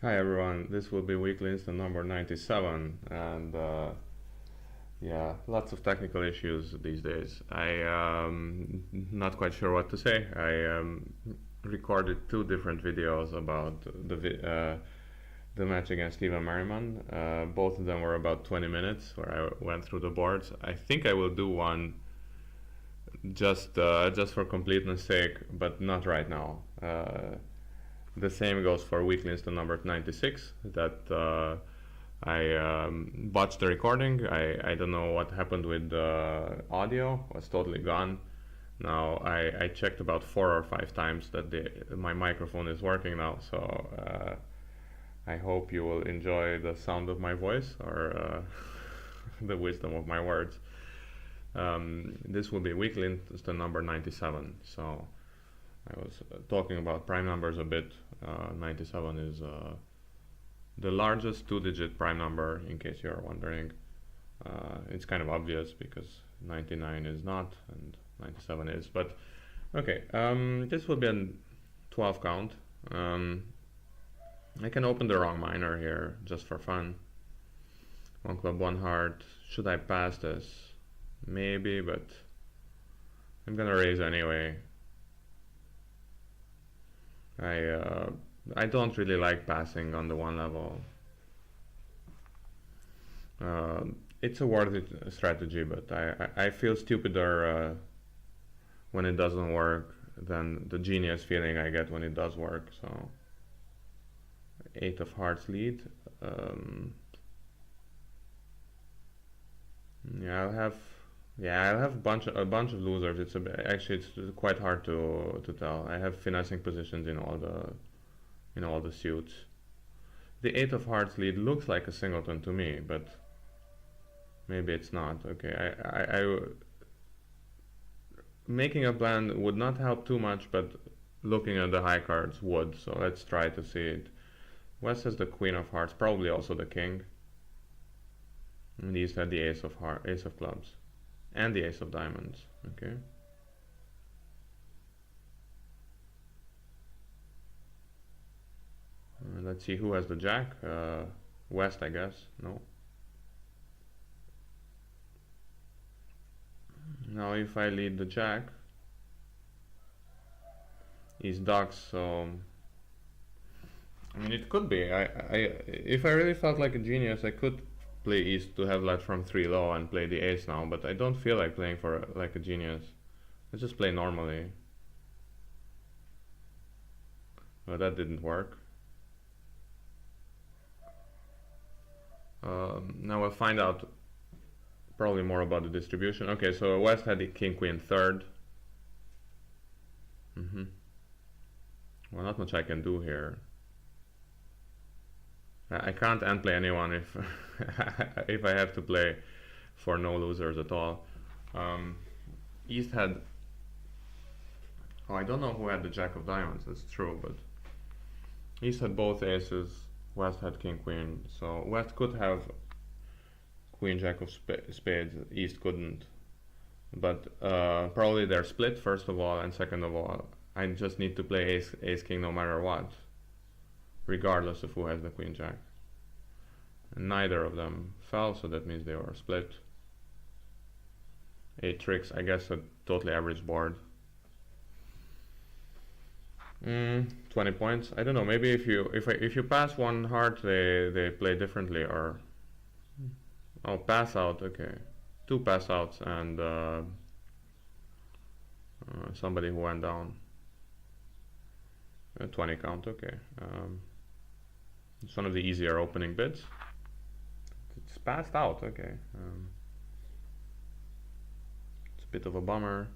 Hi everyone, this will be weekly instant number 97, and yeah, lots of technical issues these days. Not quite sure what to say. I recorded two different videos about the match against Steven Merriman. Both of them were about 20 minutes, where I went through the boards. I think I will do one just for completeness sake, but not right now. The same goes for weekly instant number 96 that I botched the recording. I don't know what happened with the audio. It was totally gone. Now I checked about 4 or 5 times that my microphone is working now, so I hope you will enjoy the sound of my voice or the wisdom of my words. This will be weekly instant number 97. So I was talking about prime numbers a bit. 97 is the largest two-digit prime number, in case you're wondering. It's kind of obvious because 99 is not and 97 is, but okay. This will be a 12 count. I can open the wrong minor here just for fun. One club, one heart. Should I pass this? Maybe, but I'm gonna raise anyway. I don't really like passing on the one level. It's a worthy strategy, but I feel stupider when it doesn't work than the genius feeling I get when it does work. So 8 of hearts lead. Yeah, I'll have a bunch of losers. Actually it's quite hard to tell. I have finessing positions in all the suits. The 8 of hearts lead looks like a singleton to me, but maybe it's not. Okay, I making a plan would not help too much, but looking at the high cards would. So let's try to see it. West has the queen of hearts, probably also the king. And East had the ace of clubs and the ace of diamonds. Okay. Let's see who has the jack. West, I guess. No. Now if I lead the jack, he's ducks, so I mean it could be. If I really felt like a genius, I could play east to have let from 3 low and play the ace now, but I don't feel like playing for like a genius. Let's just play normally. Well, that didn't work. Now we'll find out probably more about the distribution. Okay, so West had the king queen third. Well, not much I can do here. I can't end play anyone if if I have to play for no losers at all. East had, I don't know who had the jack of diamonds. That's true, but East had both aces. West had king queen, so West could have queen jack of spades. East couldn't, but probably they're split first of all, and second of all I just need to play ace king no matter what, regardless of who has the queen jack. And neither of them fell, so that means they were split. 8 tricks, I guess a totally average board. 20 points. I don't know, maybe if you pass one heart they play differently, or oh, pass out. Okay, 2 pass outs and somebody who went down. 20 count. Okay, it's one of the easier opening bits. It's passed out. Okay, it's a bit of a bummer.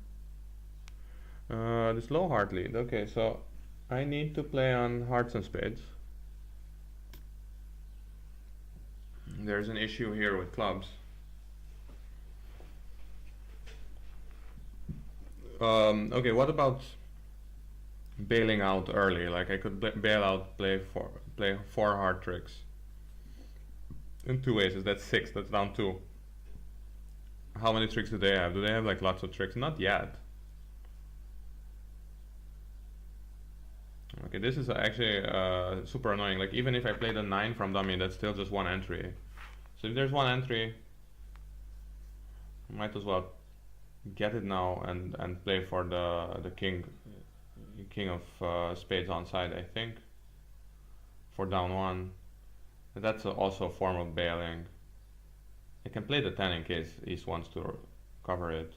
This low heart lead. Okay, so I need to play on hearts and spades. There's an issue here with clubs. Okay, what about bailing out early? Like I could bail out, play 4 hard tricks and 2 aces. That's 6. That's down 2. How many tricks do they have? Do they have like lots of tricks? Not yet. Okay, this is actually super annoying. Like even if I play the 9 from dummy, that's still just one entry. So if there's one entry, I might as well get it now and play for the king of spades on side, I think, for down one. That's also a form of bailing. I can play the 10 in case East wants to cover it.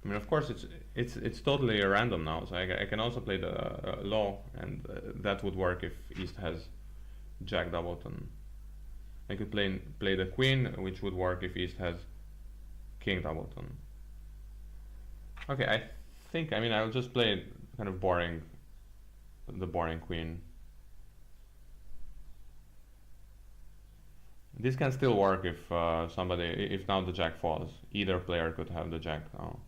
I mean, of course, it's totally random now. So I can also play the low, and that would work if East has Jack Doubleton. I could play the Queen, which would work if East has King Doubleton. Okay, I think, I mean, I'll just play kind of boring, the boring Queen. This can still work if if now the Jack falls. Either player could have the Jack now.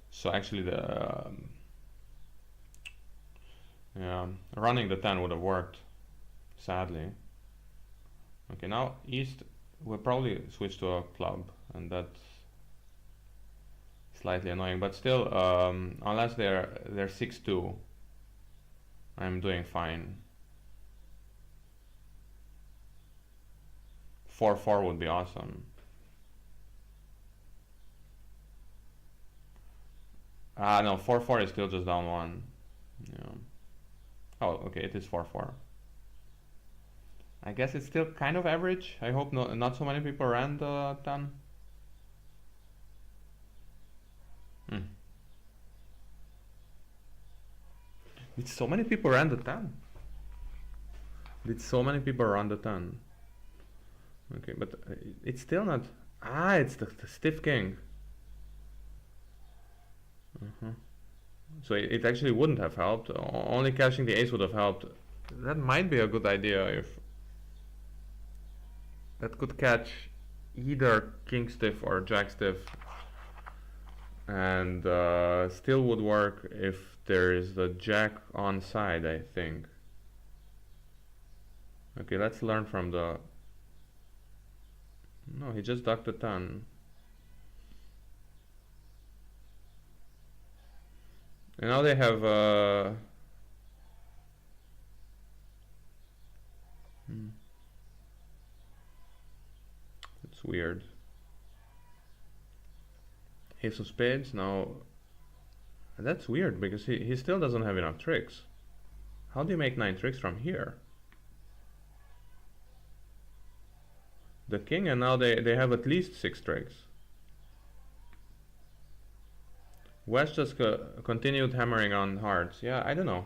So actually yeah, running the 10 would have worked, sadly. Okay, now East will probably switch to a club, and that's slightly annoying, but still, unless they're 6-2, I'm doing fine. 4-4 would be awesome. No, 4-4 is still just down one. Yeah. Oh, okay, it is 4-4. I guess it's still kind of average. I hope not so many people ran the 10. Did so many people ran the 10? Did so many people run the 10? Okay, but it's still not... it's the stiff king. So it actually wouldn't have helped. Only cashing the ace would have helped. That might be a good idea if... That could catch either king stiff or jack stiff. And still would work if there is the jack on side, I think. Okay, let's learn from the... No, he just ducked the 10. And now they have it's weird. Ace of spades now. That's weird because he still doesn't have enough tricks. How do you make 9 tricks from here? The king, and now they have at least 6 tricks. West just continued hammering on hearts. Yeah, I don't know.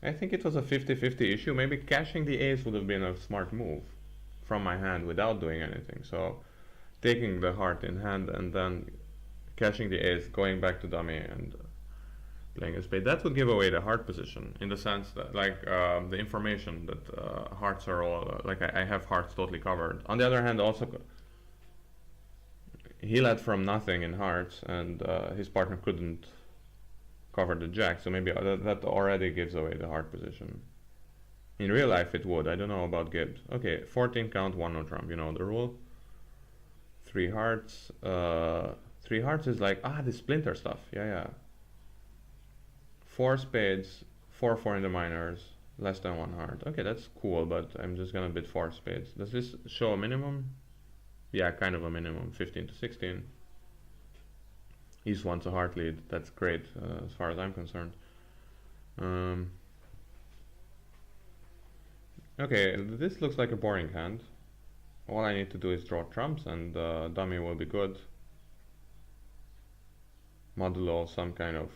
I think it was a 50-50 issue. Maybe cashing the ace would have been a smart move from my hand without doing anything. So taking the heart in hand and then cashing the ace, going back to dummy and playing a spade. That would give away the heart position in the sense that, like, the information that hearts are all, like I have hearts totally covered. On the other hand, also he led from nothing in hearts, and his partner couldn't cover the jack, so maybe that already gives away the heart position. In real life it would, I don't know about Gibbs. Okay, 14 count, 1 no trump, you know the rule. 3 hearts, 3 hearts is like, the splinter stuff, yeah. 4 spades, 4-4 in the minors, less than 1 heart. Okay, that's cool, but I'm just gonna bid 4 spades. Does this show a minimum? Yeah, kind of a minimum, 15-16. East wants a heart lead. That's great as far as I'm concerned. Okay, this looks like a boring hand. All I need to do is draw trumps and dummy will be good. Modulo some kind of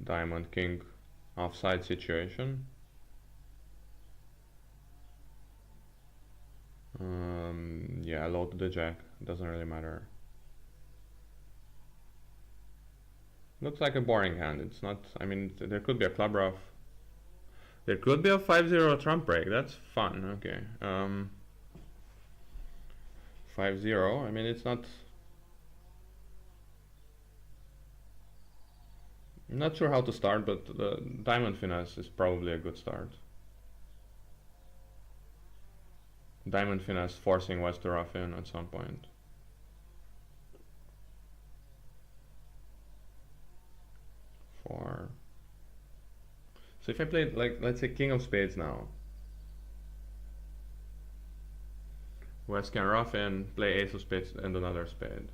diamond king offside situation. Yeah, low to the jack, doesn't really matter. Looks like a boring hand. It's not, I mean, there could be a club ruff. There could be a 5-0 trump break. That's fun. Okay. 5-0. I mean, it's not... I'm not sure how to start, but the diamond finesse is probably a good start. Diamond finesse forcing West to ruff in at some point. So if I played, like, let's say king of spades now, West can ruff in, play ace of spades and another spade,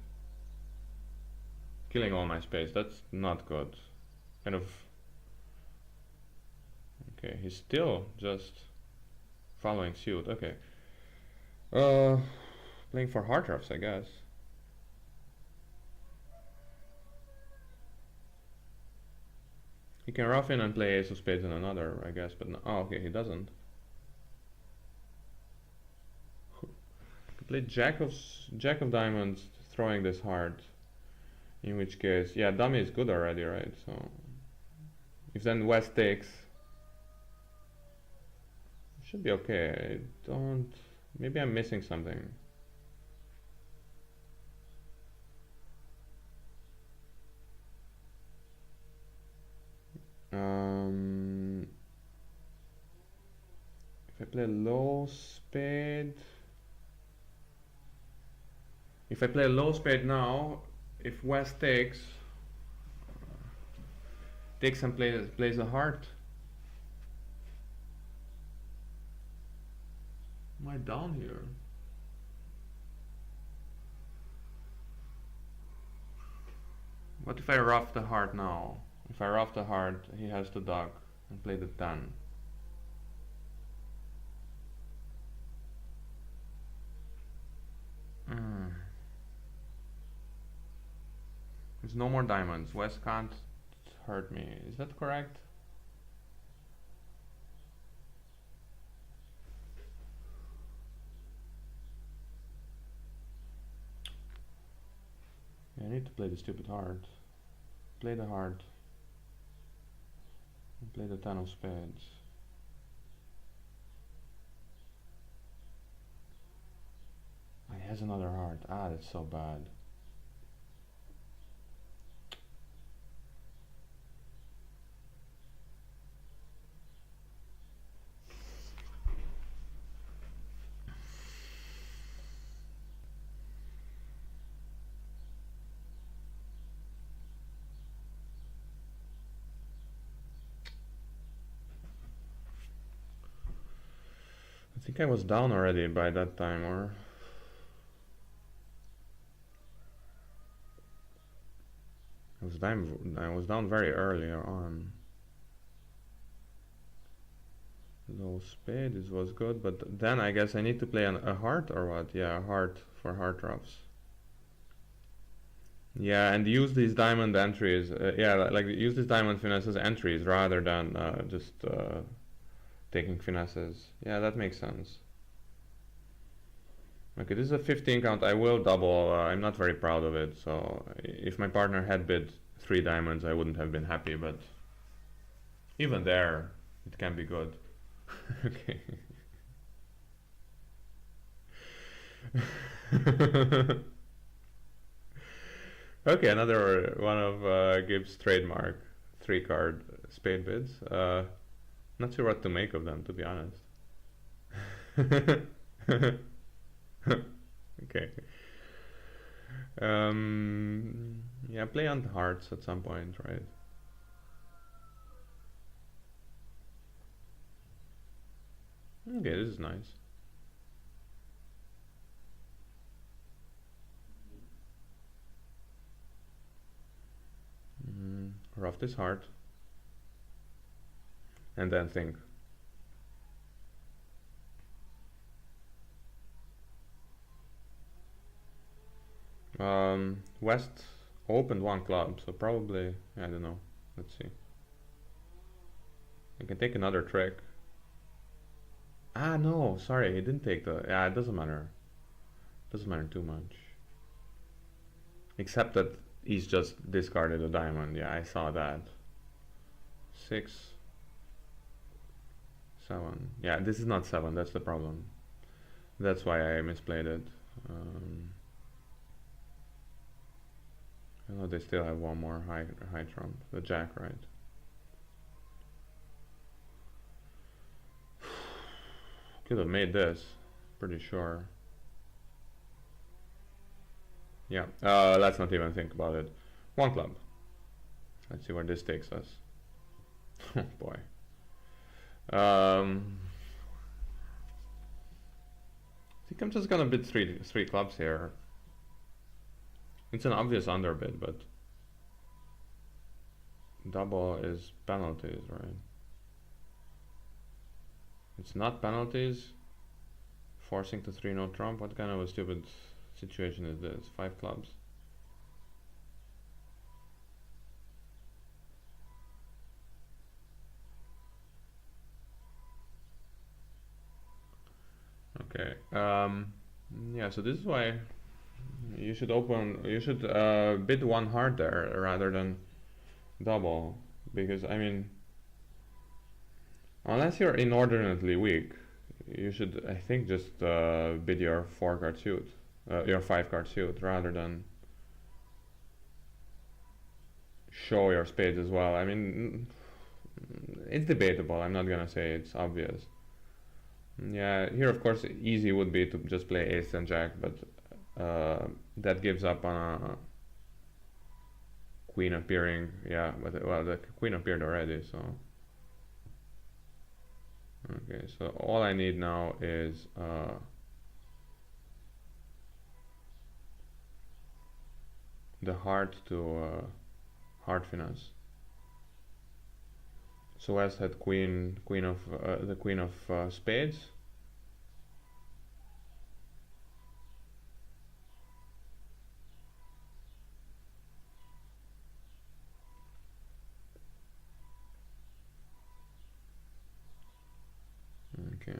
killing all my spades. That's not good. Kind of. Okay, he's still just following suit. Okay. Playing for heart ruffs, I guess. He can ruff in and play ace of spades in another, I guess, but no, oh, okay, he doesn't. He played jack of diamonds, throwing this hard. In which case, yeah, dummy is good already, right? So if then West takes, it should be okay. I don't. Maybe I'm missing something. If I play low spade, if I play low spade now, if West takes and plays a heart, am I down here? What if I ruff the heart now? If I ruff the heart, he has to duck and play the 10. There's no more diamonds. West can't hurt me. Is that correct? Yeah, I need to play the stupid heart. Play the heart. And play the 10 of spades. Oh, he has another heart. Ah, that's so bad. I think I was down already by that time, or I was down very earlier on. Low spade, this was good, but then I guess I need to play a heart or what? Yeah, a heart for heart ruffs. Yeah, and use these diamond entries. Yeah, like use these diamond finesses entries rather than just taking finesses. Yeah, that makes sense. Okay, this is a 15 count. I will double. I'm not very proud of it. So if my partner had bid 3 diamonds, I wouldn't have been happy. But even there, it can be good. Okay. Okay, another one of Gibbs' trademark 3-card spade bids. Not sure what to make of them, to be honest. Okay. Yeah, play on the hearts at some point, right? Okay, this is nice. Ruff this heart. And then think. West opened 1 club, so probably, I don't know. Let's see. I can take another trick. Ah, no, sorry, he didn't take the. Yeah, it doesn't matter. Doesn't matter too much. Except that he's just discarded a diamond. Yeah, I saw that. 6, 7. Yeah, this is not 7, that's the problem. That's why I misplayed it. I know they still have one more high trump, the jack, right? Could have made this, pretty sure. Yeah, let's not even think about it. 1 club. Let's see where this takes us. Oh boy. Um, I think I'm just gonna bid three clubs here. It's an obvious underbid, but double is penalties, right? It's not penalties. Forcing to 3 no trump. What kind of a stupid situation is this? 5 clubs. Okay. Yeah. So this is why you should bid one hard there rather than double, because I mean, unless you're inordinately weak, you should, I think, just bid your 4 card suit, your 5 card suit, rather than show your spades as well. I mean, it's debatable. I'm not gonna say it's obvious. Yeah, here of course easy would be to just play ace and jack, but that gives up on a queen appearing. Yeah, but well, the queen appeared already, so. Okay, so all I need now is the heart to heart finesse. So West had the queen of spades. Okay.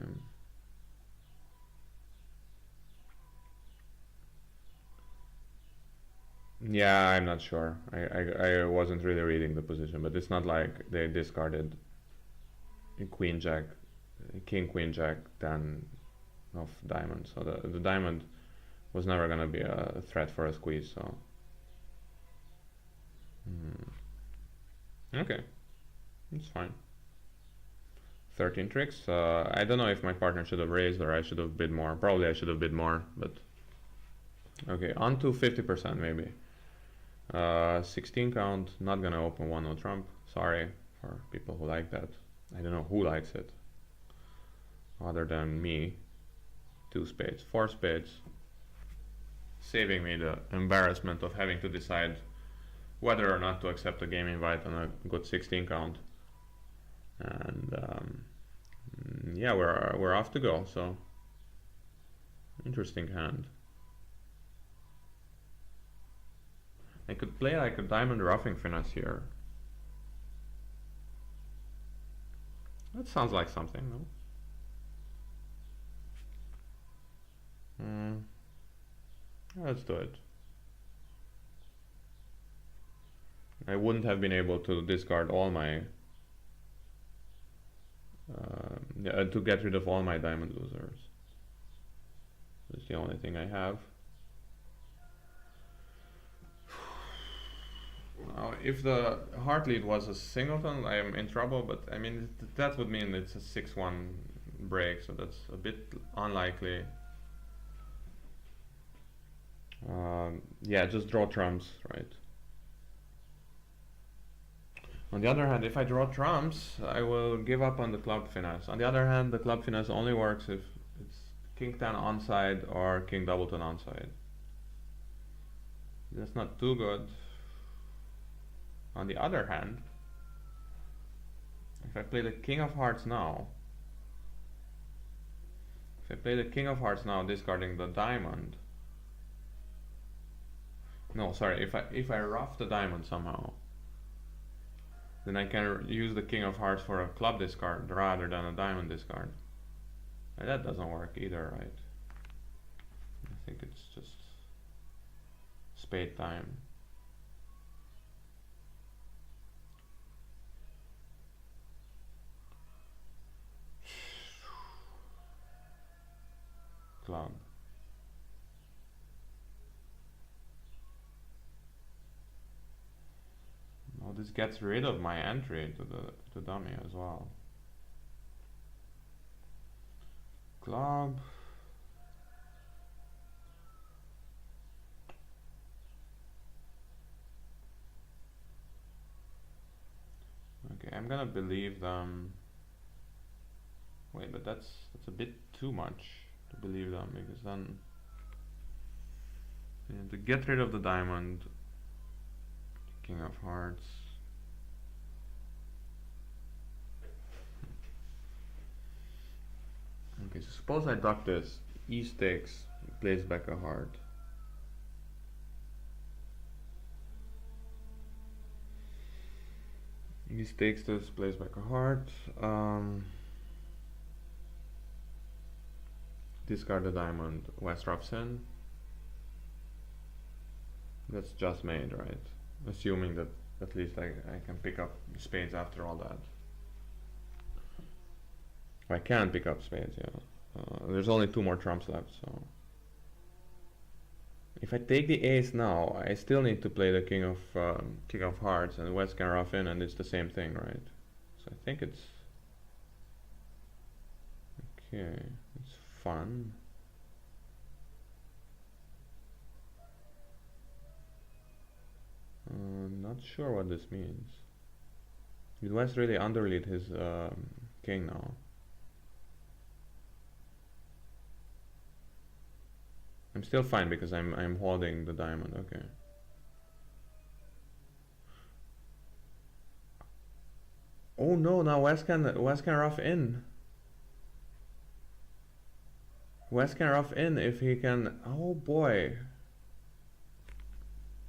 Yeah, I'm not sure. I wasn't really reading the position, but it's not like they discarded queen jack, king queen jack, then of diamonds. So the diamond was never gonna be a threat for a squeeze. So okay, it's fine. 13 tricks. I don't know if my partner should have raised or I should have bid more. Probably I should have bid more, but okay, on to 50% maybe. 16 count, not gonna open 1-0 trump. Sorry for people who like that. I don't know who likes it other than me. 2 spades, 4 spades, saving me the embarrassment of having to decide whether or not to accept a game invite on a good 16 count. And yeah, we're off to go. So interesting hand. I could play like a diamond roughing finesse here. That sounds like something, no? Let's do it. I wouldn't have been able to discard all my to get rid of all my diamond losers. That's the only thing I have. Now, if the heart lead was a singleton, I am in trouble, but I mean, that would mean it's a 6-1 break, so that's a bit unlikely. Yeah, just draw trumps, right? On the other hand, if I draw trumps, I will give up on the club finesse. On the other hand, the club finesse only works if it's king 10 onside or king double 10 onside. That's not too good. On the other hand, if I play the king of hearts now, discarding the diamond. No, sorry, if I rough the diamond somehow, then I can use the king of hearts for a club discard rather than a diamond discard. And that doesn't work either, right? I think it's just spade time. Club. Well, this gets rid of my entry to the dummy as well. Club. Okay, I'm gonna believe them. Wait, but that's a bit too much to believe them, because then to get rid of the diamond, King of Hearts. Okay, so suppose I duck this. East takes, plays back a heart. East takes this, plays back a heart. Discard the diamond. West roughs in. That's just made, right? Assuming that at least I can pick up spades after all that. I can pick up spades, yeah. There's only 2 more trumps left, so if I take the ace now, I still need to play the king of hearts, and West can rough in, and it's the same thing, right? So I think it's okay. It's fun. Not sure what this means. Did West really underlead his king now? I'm still fine because I'm holding the diamond. Okay. Oh no! Now West can rough in. West can rough in if he can. Oh boy!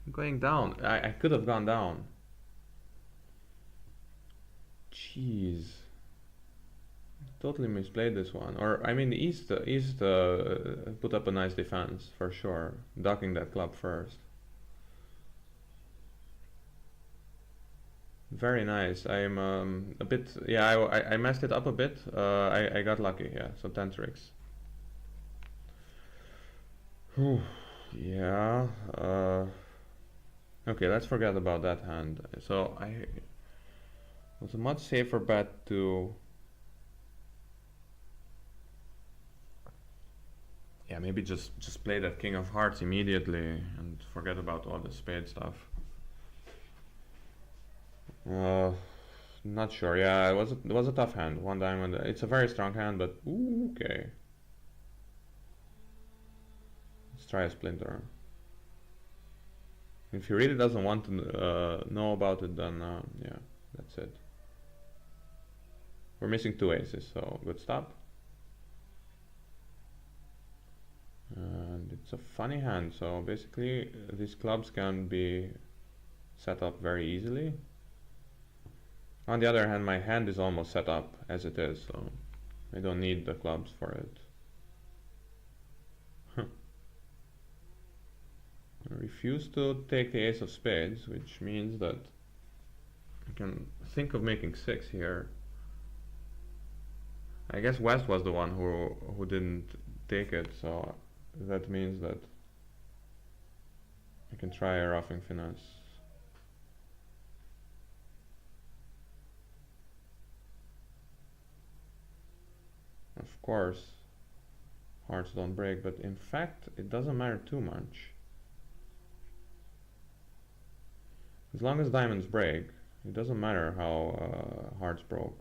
I'm going down. I could have gone down. Jeez. Totally misplayed this one. Or I mean, the East put up a nice defense for sure, ducking that club first. Very nice. I'm a bit, yeah. I messed it up a bit. I got lucky. Yeah. So 10 tricks. Whew. Yeah. Okay. Let's forget about that hand. So I was a much safer bet to. Yeah, maybe just play that king of hearts immediately and forget about all the spade stuff. Not sure. Yeah, it was a tough hand. 1 diamond. It's a very strong hand, but ooh, okay. Let's try a splinter. If he really doesn't want to know about it, then yeah, that's it. We're missing 2 aces, so good stop. And it's a funny hand, so basically these clubs can be set up very easily. On the other hand, my hand is almost set up as it is, so I don't need the clubs for it. I refuse to take the ace of spades, which means that I can think of making 6 here. I guess West was the one who didn't take it, so that means that I can try a roughing finesse. Of course, hearts don't break, but in fact, it doesn't matter too much. As long as diamonds break, it doesn't matter how hearts broke.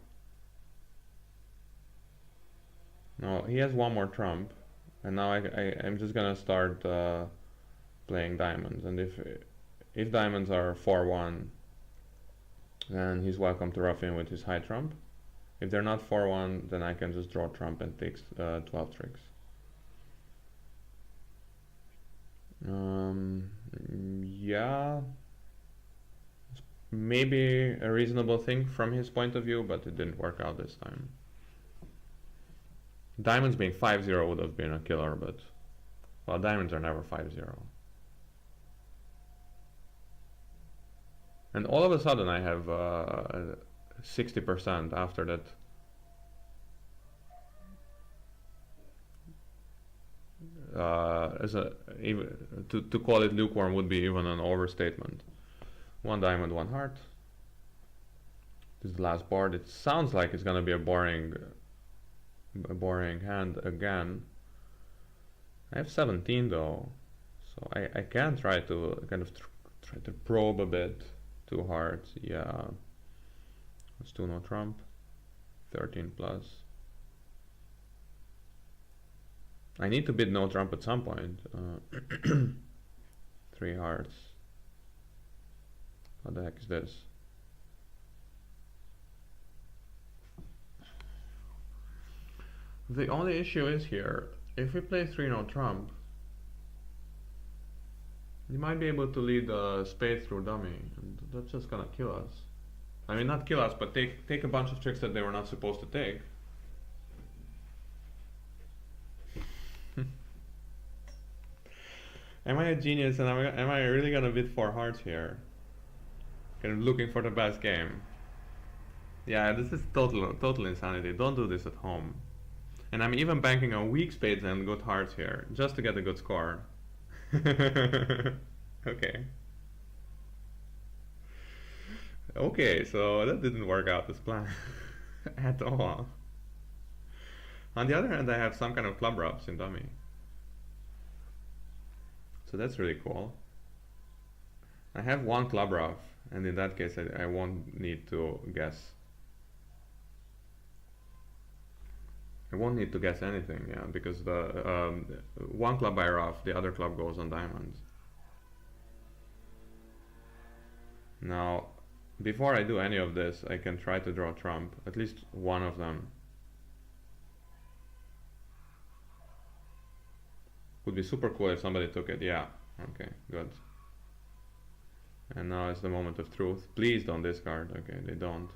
Now, he has 1 more trump, and now I'm just gonna start playing diamonds, and if diamonds are 4-1, then he's welcome to rough in with his high trump. If they're not 4-1, then I can just draw trump and take 12 tricks. Yeah, it's maybe a reasonable thing from his point of view, but it didn't work out this time. Diamonds being 5-0 would have been a killer, but well, diamonds are never 5-0. And all of a sudden I have 60% after that. To call it lukewarm would be even an overstatement. 1 diamond, 1 heart. This is the last board. It sounds like it's gonna be a boring hand again. I have 17 though, so I can try to kind of try to probe a bit. 2 hearts, yeah. Let's do no trump. 13 plus. I need to bid no trump at some point. 3 hearts. What the heck is this? The only issue is here, if we play 3 no trump, you might be able to lead a spade through dummy, and that's just gonna kill us. I mean, not kill us, but take a bunch of tricks that they were not supposed to take. Am I a genius, and am I really gonna bid 4 hearts here? Kind of looking for the best game. Yeah, this is total insanity. Don't do this at home. And I'm even banking on weak spades and good hearts here, just to get a good score. Okay. Okay, so that didn't work out as planned at all. On the other hand, I have some kind of club rubs in dummy. So that's really cool. I have 1 club rough, and in that case I won't need to guess. I won't need to guess anything, yeah, because the 1 club by rough, the other club goes on diamonds. Now, before I do any of this, I can try to draw trump, at least one of them. Would be super cool if somebody took it, yeah, okay, good. And now is the moment of truth. Please don't discard, okay, they don't.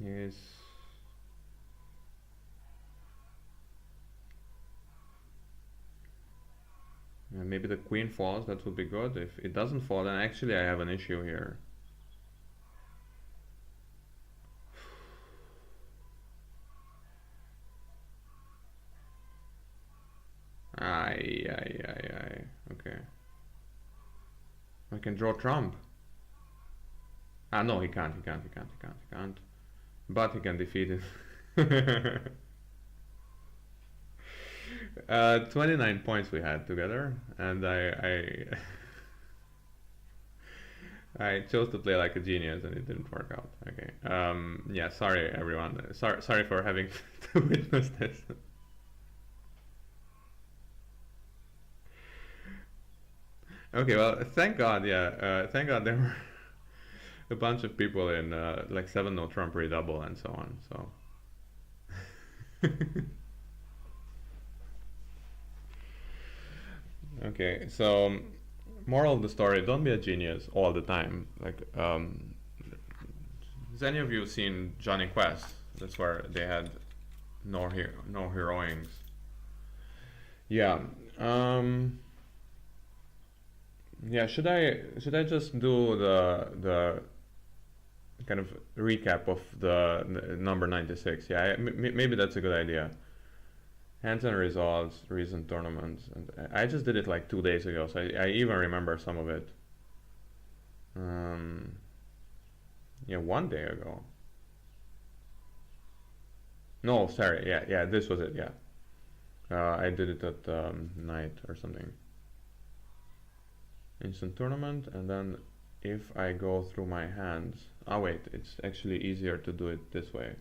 Yes. Maybe the queen falls, that would be good. If it doesn't fall, then actually I have an issue here. Aye. Okay. I can draw trump. Ah, no, he can't. But he can defeat it. 29 points we had together, and I chose to play like a genius, and it didn't work out. Okay. Yeah. Sorry, everyone. Sorry for having to witness this. Okay. Well, thank God. Yeah. Thank God there were a bunch of people in like 7 no trump redouble and so on. So. Okay, so moral of the story: don't be a genius all the time. Like, has any of you seen Johnny Quest? That's where they had no heroings. Yeah. Yeah. Should I just do the kind of recap of the number 96? Yeah. Maybe that's a good idea. Hands and results, recent tournaments, and I just did it like 2 days ago, so I even remember some of it. Yeah, 1 day ago. No, sorry, yeah, this was it, yeah. I did it at night or something. Instant tournament, and then if I go through my hands, wait, it's actually easier to do it this way.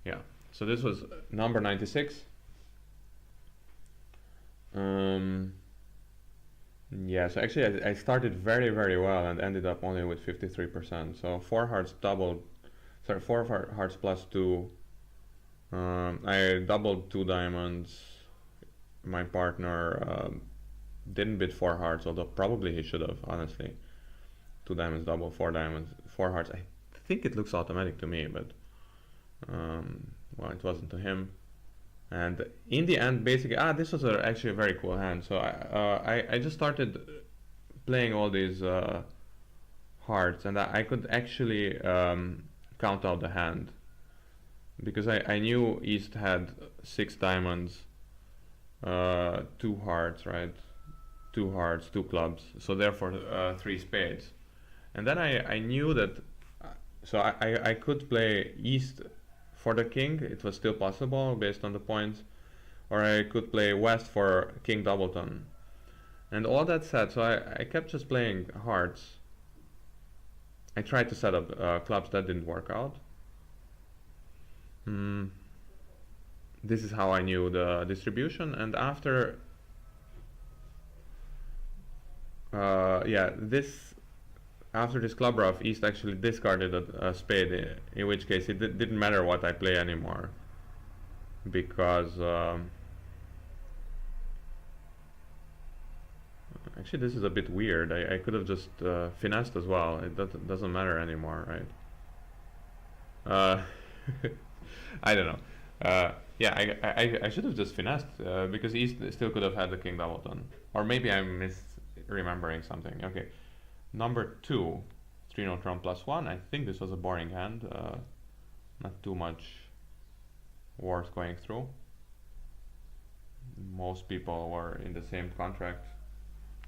Yeah. So this was number 96. Yeah, so actually I started very, very well and ended up only with 53%. So 4 hearts doubled, sorry, 4 hearts plus 2. I doubled 2 diamonds. My partner didn't bid 4 hearts, although probably he should have, honestly. 2 diamonds double, 4 diamonds, 4 hearts. I think it looks automatic to me, but well, it wasn't to him. And in the end, basically, this was actually a very cool hand. So I just started playing all these hearts, and I could actually count out the hand, because I knew East had 6 diamonds, 2 hearts, right? 2 hearts, 2 clubs, so therefore 3 spades. And then I knew that, so I could play East for the king, it was still possible based on the points, or I could play West for King Doubleton. And all that said, so I kept just playing hearts. I tried to set up clubs, that didn't work out. This is how I knew the distribution, and after after this club ruff, East actually discarded a spade, in which case it didn't matter what I play anymore, because actually this is a bit weird. I could have just finessed as well. It doesn't matter anymore, right? I don't know. Yeah, I should have just finessed because East still could have had the king double done, or maybe I'm misremembering something. Okay, number 2, 3-note trump +1. I think this was a boring hand, not too much worth going through. Most people were in the same contract.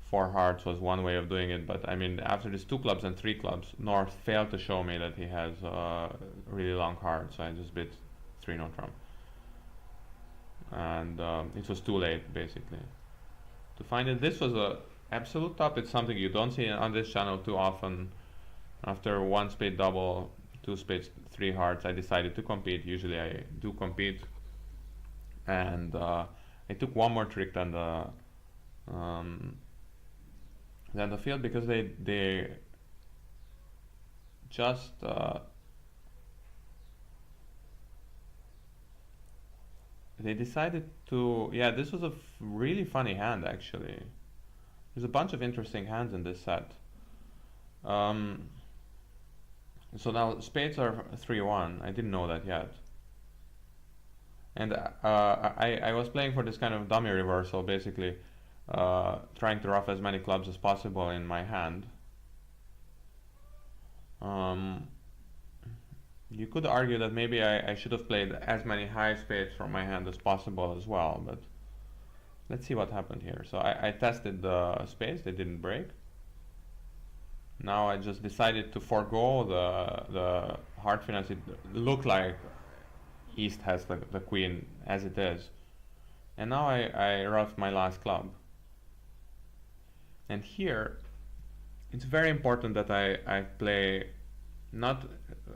4 hearts was one way of doing it, but I mean, after these 2 clubs and 3 clubs, North failed to show me that he has really long cards, so I just bit 3-note trump. And it was too late, basically, to find it. This was a absolute top. It's something you don't see on this channel too often. After 1 spade double, 2 spades, 3 hearts, I decided to compete. Usually I do compete, and I took one more trick than the field, because they just they decided to, yeah, this was a really funny hand actually. There's a bunch of interesting hands in this set. So now spades are 3-1. I didn't know that yet. And I was playing for this kind of dummy reversal, basically trying to ruff as many clubs as possible in my hand. You could argue that maybe I should have played as many high spades from my hand as possible as well, but let's see what happened here. So I tested the spades, they didn't break. Now I just decided to forego the hard finesse. It looked like East has the queen as it is. And now I ruffed my last club. And here, it's very important that I play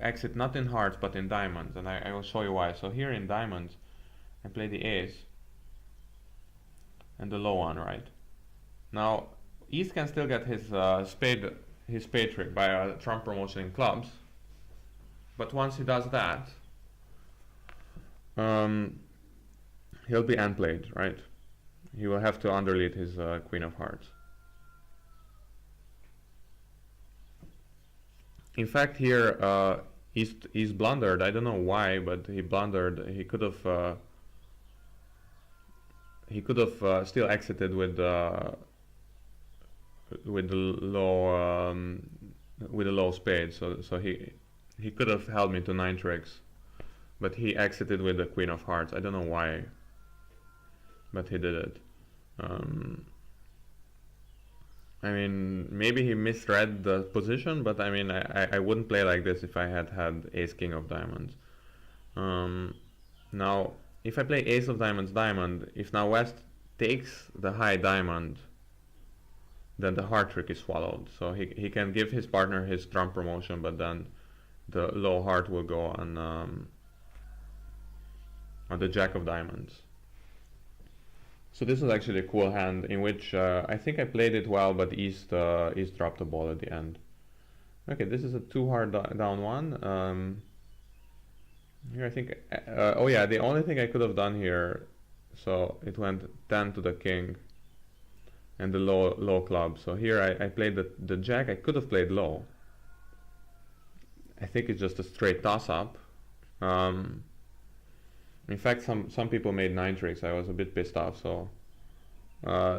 exit not in hearts but in diamonds, and I will show you why. So here in diamonds, I play the ace and the low one, right? Now, East can still get his spade trick by a trump promotion in clubs, but once he does that, he'll be end-played, right? He will have to underlead his queen of hearts. In fact, here East blundered. I don't know why, but he blundered. He could have still exited with the low spade. So he could have held me to 9 tricks, but he exited with the queen of hearts. I don't know why, but he did it. I mean, maybe he misread the position, but I mean, I wouldn't play like this if I had ace king of diamonds. Now, if I play ace of diamonds diamond, if now West takes the high diamond, then the heart trick is swallowed. So he can give his partner his trump promotion, but then the low heart will go on the jack of diamonds. So this was actually a cool hand in which I think I played it well, but East dropped the ball at the end. Okay, this is a 2 hard down one. Here I think, oh yeah, the only thing I could have done here, so it went 10 to the king and the low club. So here I played the jack. I could have played low. I think it's just a straight toss-up. In fact, some people made 9 tricks. I was a bit pissed off, so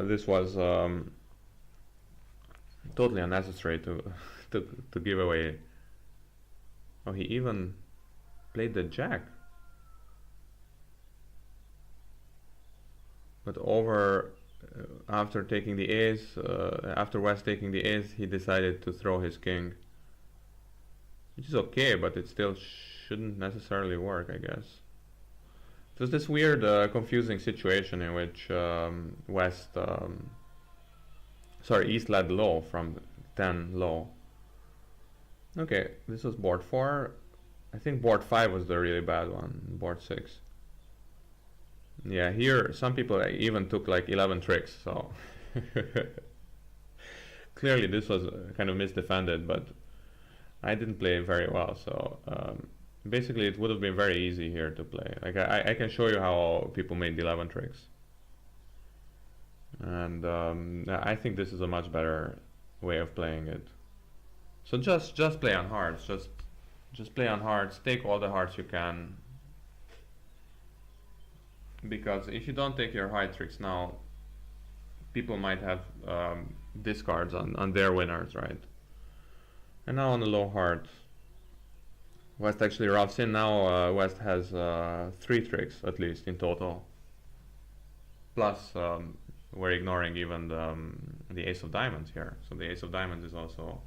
this was totally unnecessary to give away. Oh, he even played the jack. But after taking the ace, after West taking the ace, he decided to throw his king, which is okay, but it still shouldn't necessarily work, I guess. It was this weird, confusing situation in which West Sorry, East led low from 10 low. Okay, this was board 4. I think board 5 was the really bad one, board 6. Yeah, here some people even took like 11 tricks, so clearly this was kind of misdefended, but I didn't play very well, so basically it would have been very easy here to play. Like I can show you how people made 11 tricks. And I think this is a much better way of playing it. So just play on hearts, just play on hearts, take all the hearts you can. Because if you don't take your high tricks now, people might have discards on their winners, right? And now on the low heart, West actually roughs in. Now West has 3 tricks at least in total. Plus we're ignoring even the ace of diamonds here. So the ace of diamonds is also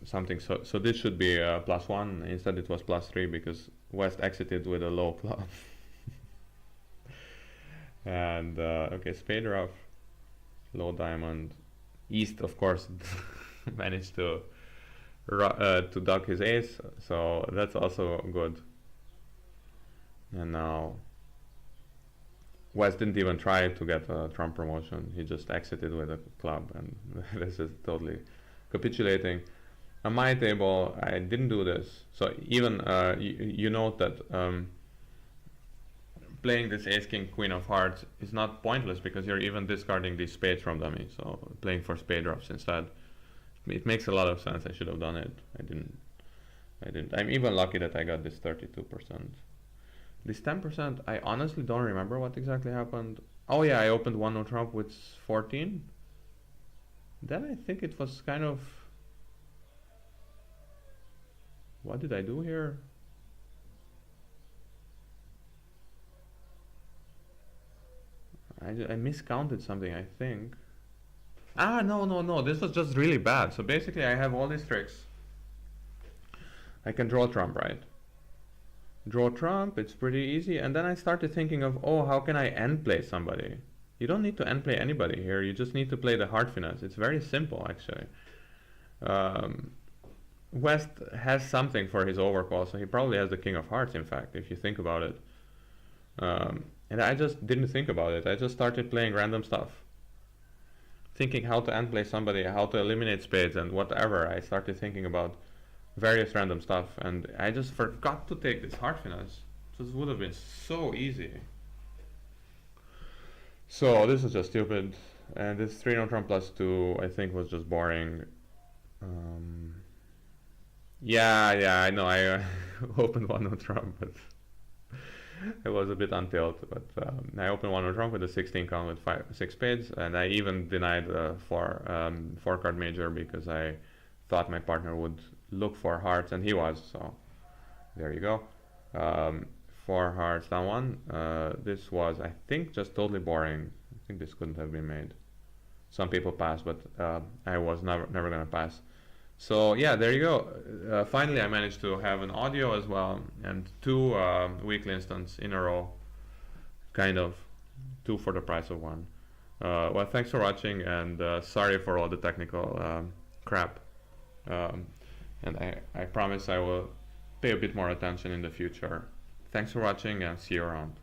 something. So this should be +1. Instead it was +3 because West exited with a low club. And okay, spade rough, low diamond. East, of course, managed to duck his ace, so that's also good. And now West didn't even try to get a Trump promotion. He just exited with a club, and this is totally capitulating. On my table, I didn't do this. So even you note that playing this ace king queen of hearts is not pointless because you're even discarding these spades from dummy. So playing for spade roughs instead, it makes a lot of sense. I should have done it. I didn't. I'm even lucky that I got this 32%. This 10%, I honestly don't remember what exactly happened. Oh yeah, I opened 1-0 Trump with 14. Then I think it was kind of, what did I do here? I miscounted something, I think. No, this was just really bad. So basically I have all these tricks. I can draw Trump, right? Draw Trump, it's pretty easy. And then I started thinking of, oh, how can I end play somebody? You don't need to end play anybody here. You just need to play the heart finesse. It's very simple, actually. West has something for his overcall, so he probably has the king of hearts, in fact, if you think about it. And I just didn't think about it. I just started playing random stuff. Thinking how to end play somebody, how to eliminate spades and whatever. I started thinking about various random stuff, and I just forgot to take this heart finesse. This would have been so easy. So this is just stupid. And this 3-0 Trump +2 I think was just boring. Yeah, I know. I opened 1-0 Trump, but it was a bit untilt. But I opened 1-0 Trump with a 16 count with 6 spades, and I even denied a 4 card major because I thought my partner would look for hearts, and he was. So there you go. 4 hearts down 1. This was, I think, just totally boring. I think this couldn't have been made. Some people passed, but I was never gonna pass. So yeah, there you go. Finally, I managed to have an audio as well, and 2 weekly instants in a row. Kind of 2 for the price of 1. Well, thanks for watching, and sorry for all the technical crap. And I promise I will pay a bit more attention in the future. Thanks for watching, and see you around.